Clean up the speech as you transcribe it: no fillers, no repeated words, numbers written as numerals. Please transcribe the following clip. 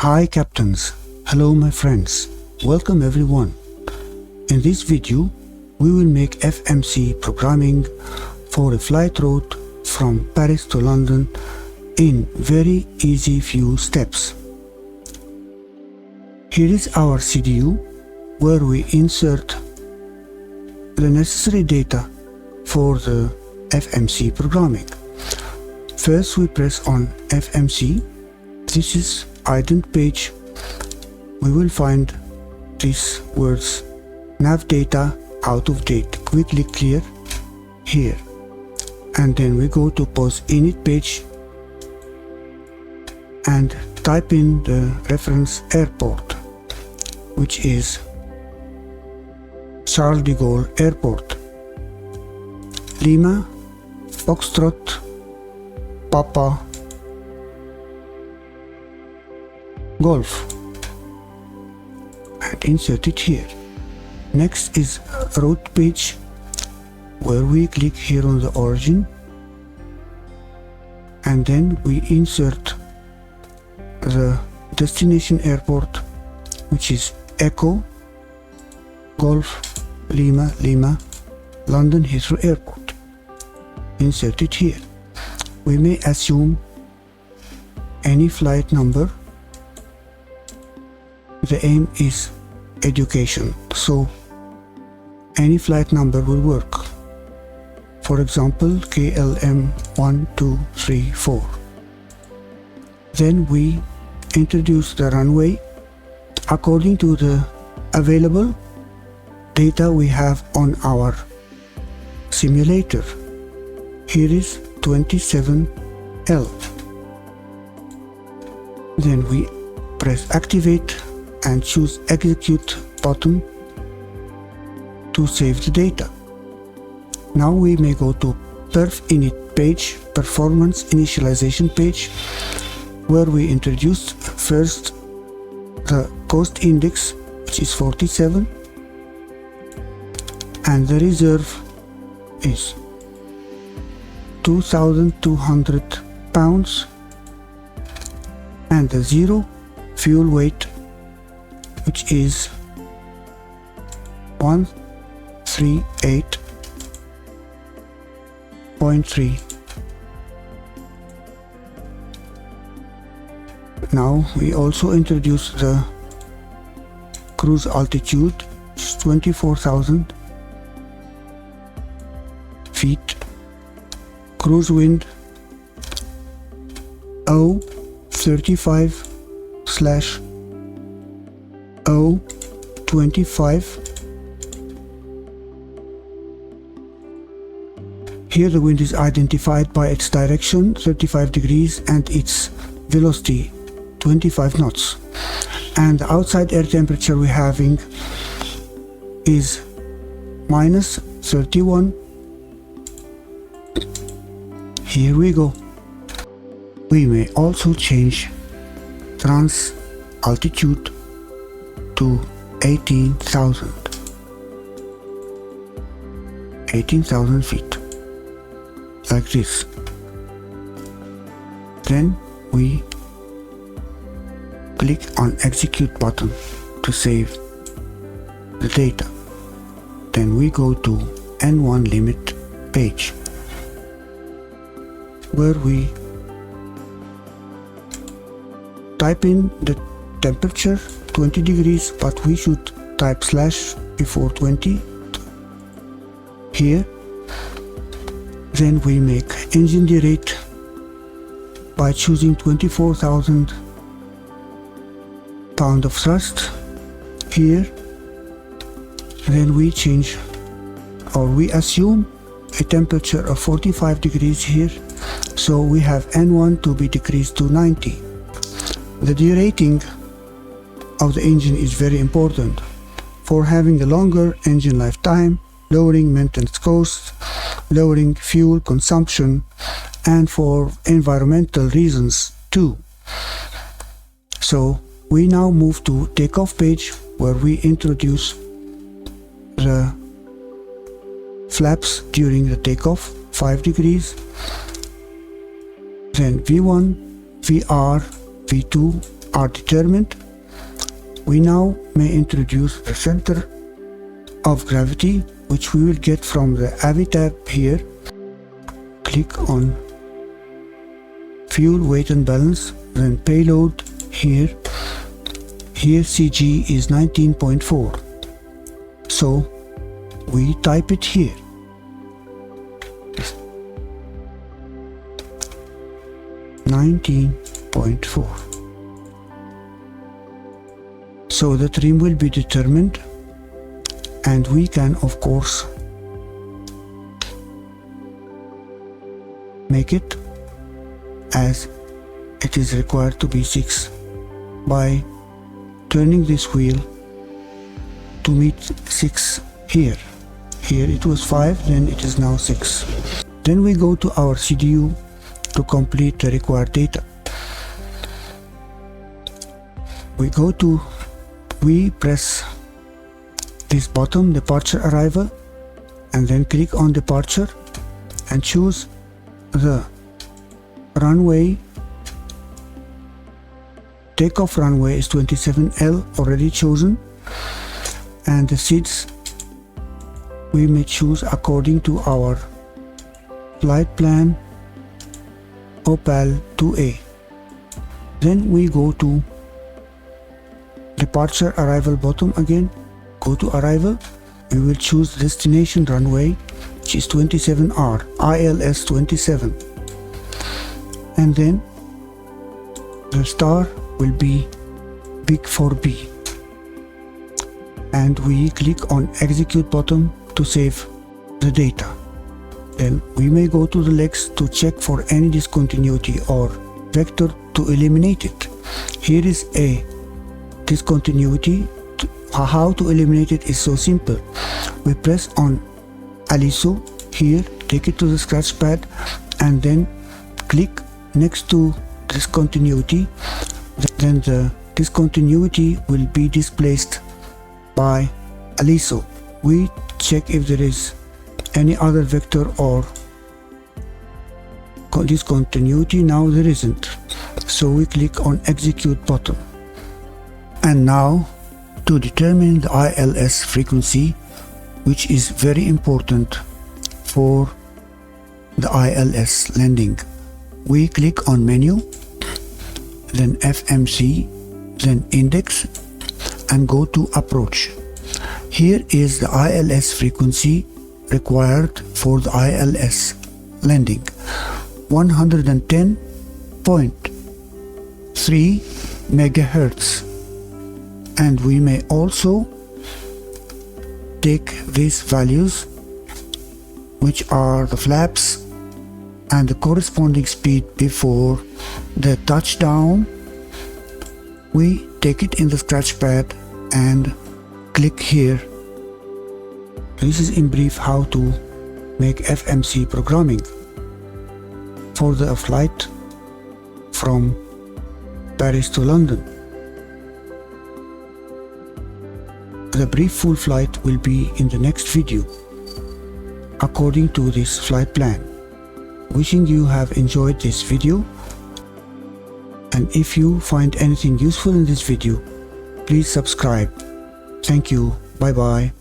Hi captains, hello my friends, welcome everyone. In this video, we will make FMC programming for a flight route from Paris to London in very easy few steps. Here is our CDU where we insert the necessary data for the FMC programming. First we press on FMC. This is ident page. We will find these words nav data out of date. Quickly clear here, and then we go to pos init page and type in the reference airport, which is Charles de Gaulle Airport. Lima, Foxtrot, Papa, Golf, and insert it here. Next is route page, where we click here on the origin, and then we insert the destination airport, which is Echo Golf Lima Lima London Heathrow Airport. Insert it here. We may assume any flight number. The aim is education, so any flight number will work. For example, KLM 1234. Then we introduce the runway according to the available data we have on our simulator. Here is 27L. Then we press activate and choose execute button to save the data. Now we may go to perf init page, performance initialization page, where we introduce first the cost index, which is 47, and the reserve is 2,200 pounds, and the zero fuel weight, which is 138.3. Now we also introduce the cruise altitude, which is 24,000 feet, cruise wind 035/025. Here the wind is identified by its direction 35 degrees and its velocity 25 knots, and the outside air temperature we're having is -31. Here we go. We may also change trans altitude to 18,000 feet, like this. Then we click on execute button to save the data. Then we go to N1 limit page, where we type in the temperature 20 degrees, but we should type slash before 20 here. Then we make engine derate by choosing 24,000 pound of thrust here. Then we change, or we assume, a temperature of 45 degrees here, so we have N1 to be decreased to 90. The derating of the engine is very important for having a longer engine lifetime, lowering maintenance costs, lowering fuel consumption, and for environmental reasons too. So we now move to takeoff page, where we introduce the flaps during the takeoff 5 degrees, then V1, VR, V2, are determined, we now may introduce the center of gravity, which we will get from the AVI tab here. Click on fuel weight and balance, then payload here. Here CG is 19.4, so we type it here. .4. So the trim will be determined, and we can of course make it as it is required to be 6 by turning this wheel to meet 6 here. Here it was 5, then it is now 6. Then we go to our CDU to complete the required data. We press this bottom, departure arrival, and then click on departure and choose the runway. Takeoff runway is 27L already chosen, and the seats we may choose according to our flight plan Opal 2A. Then we go to departure arrival bottom again, go to arrival, we will choose destination runway, which is 27R, ILS 27, and then the star will be big for B, and we click on execute bottom to save the data. Then we may go to the legs to check for any discontinuity or vector to eliminate it. Here is a discontinuity. How to eliminate it is so simple. We press on ALISO here, take it to the scratch pad, and then click next to discontinuity. Then the discontinuity will be displaced by ALISO. We check if there is any other vector or discontinuity. Now there isn't, so we click on execute bottom. And now to determine the ILS frequency, which is very important for the ILS landing, we click on menu, then FMC, then index, and go to approach. Here is the ILS frequency required for the ILS landing, 110.3 megahertz, and we may also take these values, which are the flaps and the corresponding speed before the touchdown. We take it in the scratch pad and click here. This is in brief how to make FMC programming for the flight from Paris to London. The brief full flight will be in the next video according to this flight plan. Wishing you have enjoyed this video, and if you find anything useful in this video, please subscribe. Thank you. Bye bye.